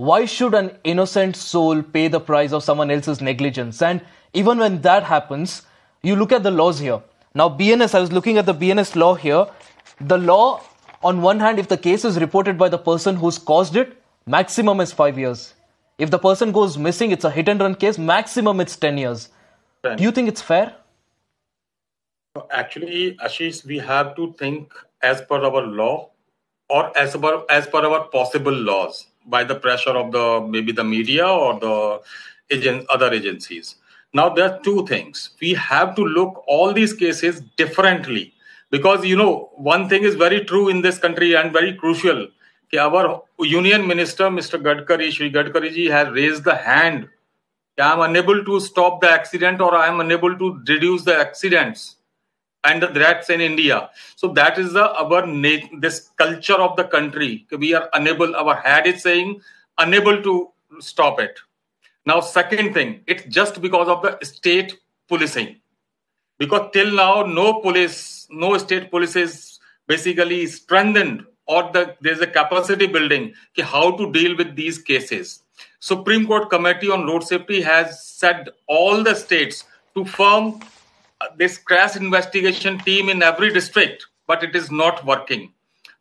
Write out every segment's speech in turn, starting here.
Why should an innocent soul pay the price of someone else's negligence? And even when that happens, you look at the laws here. Now, BNS, I was looking at the BNS law here. The law, on one hand, if the case is reported by the person who's caused it, maximum is 5 years. If the person goes missing, it's a hit and run case, maximum it's 10 years. Right. Do you think it's fair? Actually, Ashish, we have to think as per our law or as per our possible laws by the pressure of maybe the media or the other agencies. Now, there are two things. We have to look all these cases differently because, one thing is very true in this country and very crucial. Our Union Minister, Mr. Gadkari, Shri Gadkari ji, has raised the hand. I am unable to stop the accident or I am unable to reduce the accidents and the deaths in India. So that is this culture of the country. We are unable, our head is saying, unable to stop it. Now, second thing, it's just because of the state policing. Because till now, no state police is basically strengthened or there's a capacity building how to deal with these cases. Supreme Court Committee on Road Safety has said all the states to form this crash investigation team in every district, but it is not working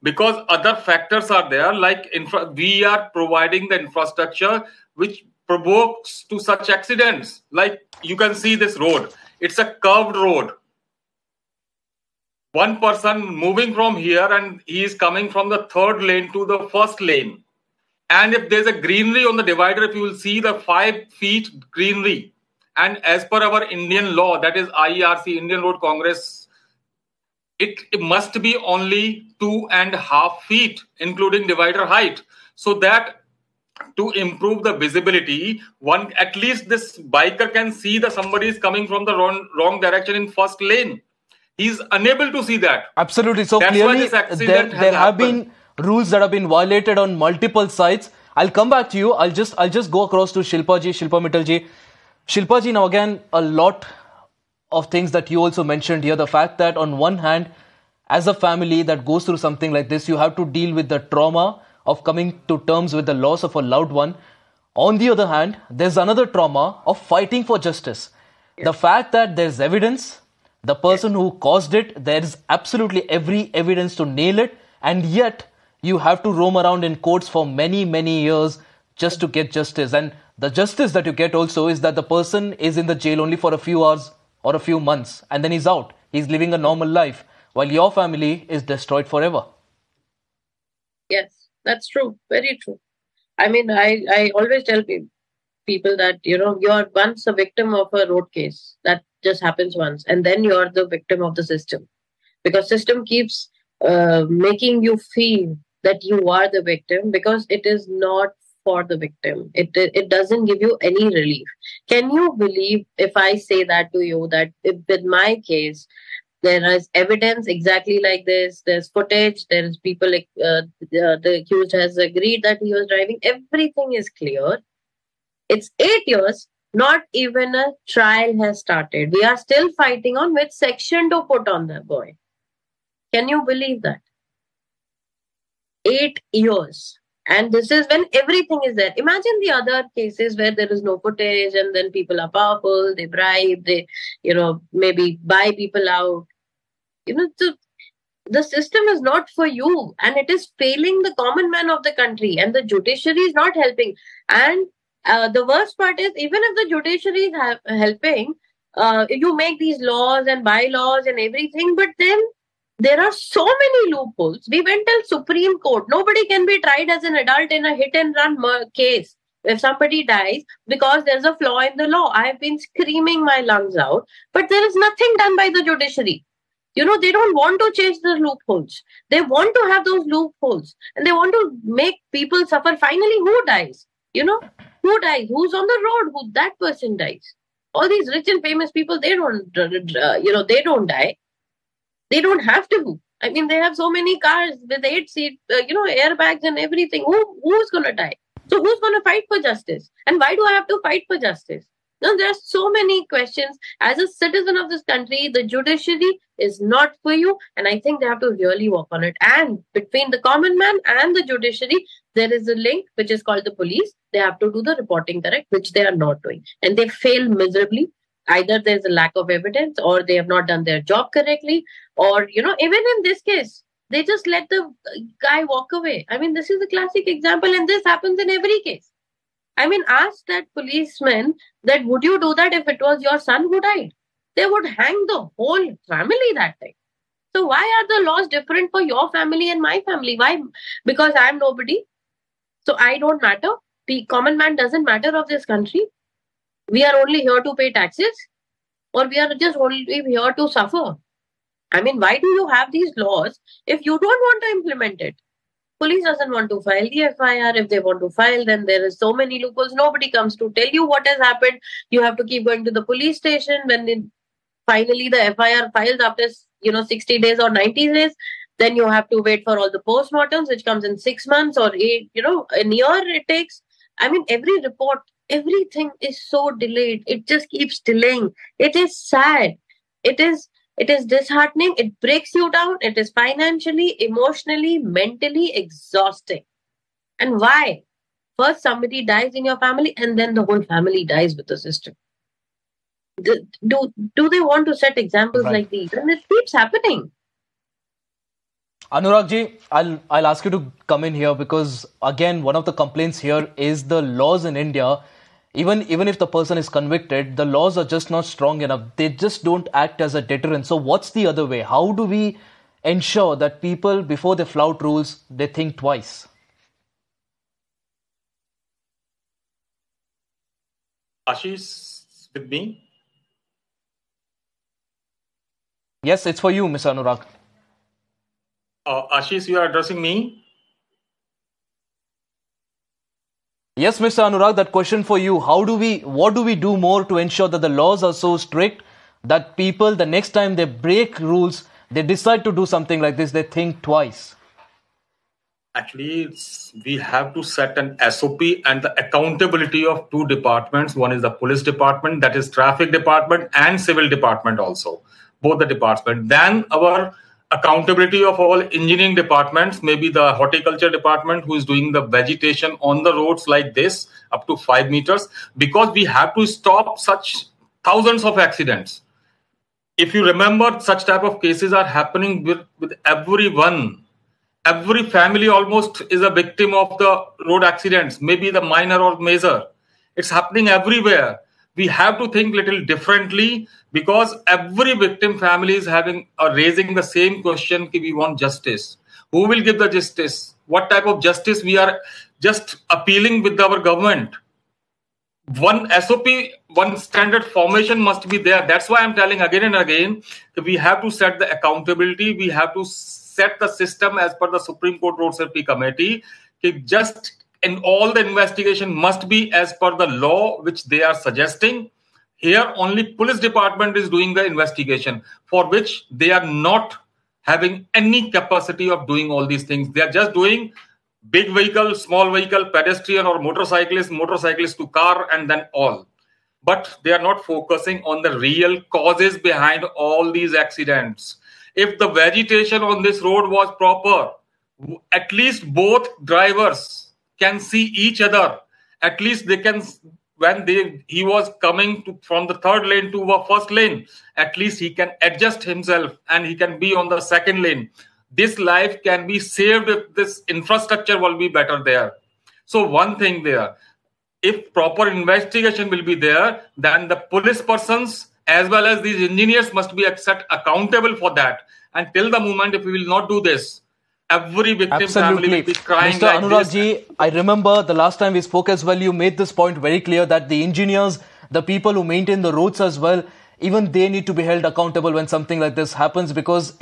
because other factors are there, like we are providing the infrastructure which provokes to such accidents. Like you can see this road, it's a curved road. One person moving from here and he is coming from the third lane to the first lane. And if there's a greenery on the divider, if you will see the 5 feet greenery, and as per our Indian law, that is IRC, Indian Road Congress, it must be only 2.5 feet, including divider height. So that to improve the visibility, at least this biker can see that somebody is coming from the wrong direction in first lane. He's unable to see that. Absolutely. So that's clearly there have been rules that have been violated on multiple sides. I'll come back to you. I'll just go across to Shilpa Mittal ji. Shilpa ji, now again, a lot of things that you also mentioned here. The fact that on one hand, as a family that goes through something like this, you have to deal with the trauma of coming to terms with the loss of a loved one. On the other hand, there's another trauma of fighting for justice. Yes. The fact that there's evidence, the person who caused it, there is absolutely every evidence to nail it, and yet you have to roam around in courts for many, many years just to get justice. And the justice that you get also is that the person is in the jail only for a few hours or a few months, and then he's out. He's living a normal life, while your family is destroyed forever. Yes, that's true. Very true. I mean, I always tell people that, you're once a victim of a road case. That just happens once. And then you're the victim of the system. Because system keeps making you feel that you are the victim because it is not for the victim. It doesn't give you any relief. Can you believe if I say that to you, that with my case, there is evidence exactly like this, there's footage, there is people, the accused has agreed that he was driving, everything is clear. It's 8 years, not even a trial has started. We are still fighting on which section to put on the boy. Can you believe that? 8 years. And this is when everything is there. Imagine the other cases where there is no footage and then people are powerful, they bribe, they, maybe buy people out. The system is not for you and it is failing the common man of the country, and the judiciary is not helping. And the worst part is, even if the judiciary is helping, you make these laws and bylaws and everything, but then there are so many loopholes. We went till Supreme Court. Nobody can be tried as an adult in a hit and run case if somebody dies because there's a flaw in the law. I've been screaming my lungs out, but there is nothing done by the judiciary. They don't want to change the loopholes. They want to have those loopholes and they want to make people suffer. Finally, who dies? Who dies? Who's on the road? That person dies. All these rich and famous people, they don't, they don't die. They don't have to. I mean, they have so many cars with 8-seat, airbags and everything. Who's going to die? So who's going to fight for justice? And why do I have to fight for justice? No, there are so many questions. As a citizen of this country, the judiciary is not for you, and I think they have to really work on it. And between the common man and the judiciary, there is a link which is called the police. They have to do the reporting correct, which they are not doing, and they fail miserably. Either there's a lack of evidence, or they have not done their job correctly, or even in this case, they just let the guy walk away. I mean, this is a classic example, and this happens in every case. I mean, ask that policeman that would you do that if it was your son who died? They would hang the whole family that day. So why are the laws different for your family and my family? Why? Because I'm nobody. So I don't matter. The common man doesn't matter of this country. We are only here to pay taxes, or we are just only here to suffer. I mean, why do you have these laws if you don't want to implement it? Police doesn't want to file the FIR. If they want to file, then there is so many loopholes. Nobody comes to tell you what has happened. You have to keep going to the police station. When finally the FIR files after 60 days or 90 days, then you have to wait for all the postmortems, which comes in 6 months or a year it takes. I mean, every report, everything is so delayed. It just keeps delaying. It is sad. It is disheartening. It breaks you down. It is financially, emotionally, mentally exhausting. And why? First, somebody dies in your family, and then the whole family dies with the system. Do they want to set examples like these? And it keeps happening. Anurag ji, I'll ask you to come in here, because again, one of the complaints here is the laws in India. Even if the person is convicted, the laws are just not strong enough. They just don't act as a deterrent. So what's the other way? How do we ensure that people, before they flout rules, they think twice? Ashish, with me? Yes, it's for you, Mr. Anurag. Ashish, you are addressing me? Yes, Mr. Anurag, that question for you. What do we do more to ensure that the laws are so strict that people, the next time they break rules, they decide to do something like this, they think twice? Actually, we have to set an SOP and the accountability of two departments. One is the police department, that is traffic department, and civil department also. Both the departments. Then our accountability of all engineering departments, maybe the horticulture department who is doing the vegetation on the roads like this up to 5 meters, because we have to stop such thousands of accidents. If you remember, such type of cases are happening with everyone. Every family almost is a victim of the road accidents, maybe the minor or major. It's happening everywhere. We have to think little differently, because every victim family is raising the same question: we want justice. Who will give the justice? What type of justice we are just appealing with our government? One SOP, one standard formation must be there. That's why I'm telling again and again that we have to set the accountability. We have to set the system as per the Supreme Court Road Safety Committee. And all the investigation must be as per the law which they are suggesting. Here only police department is doing the investigation, for which they are not having any capacity of doing all these things. They are just doing big vehicle, small vehicle, pedestrian or motorcyclist to car, and then all. But they are not focusing on the real causes behind all these accidents. If the vegetation on this road was proper, at least both drivers can see each other. At least they can, when he was coming from the third lane to the first lane, at least he can adjust himself and he can be on the second lane. This life can be saved if this infrastructure will be better there. So one thing there, if proper investigation will be there, then the police persons as well as these engineers must be set accountable for that. And till the moment, if we will not do this, every victim family will be crying. Mr. Like Anurag this. ji, I remember the last time we spoke as well, you made this point very clear that the engineers, the people who maintain the roads as well, even they need to be held accountable when something like this happens, because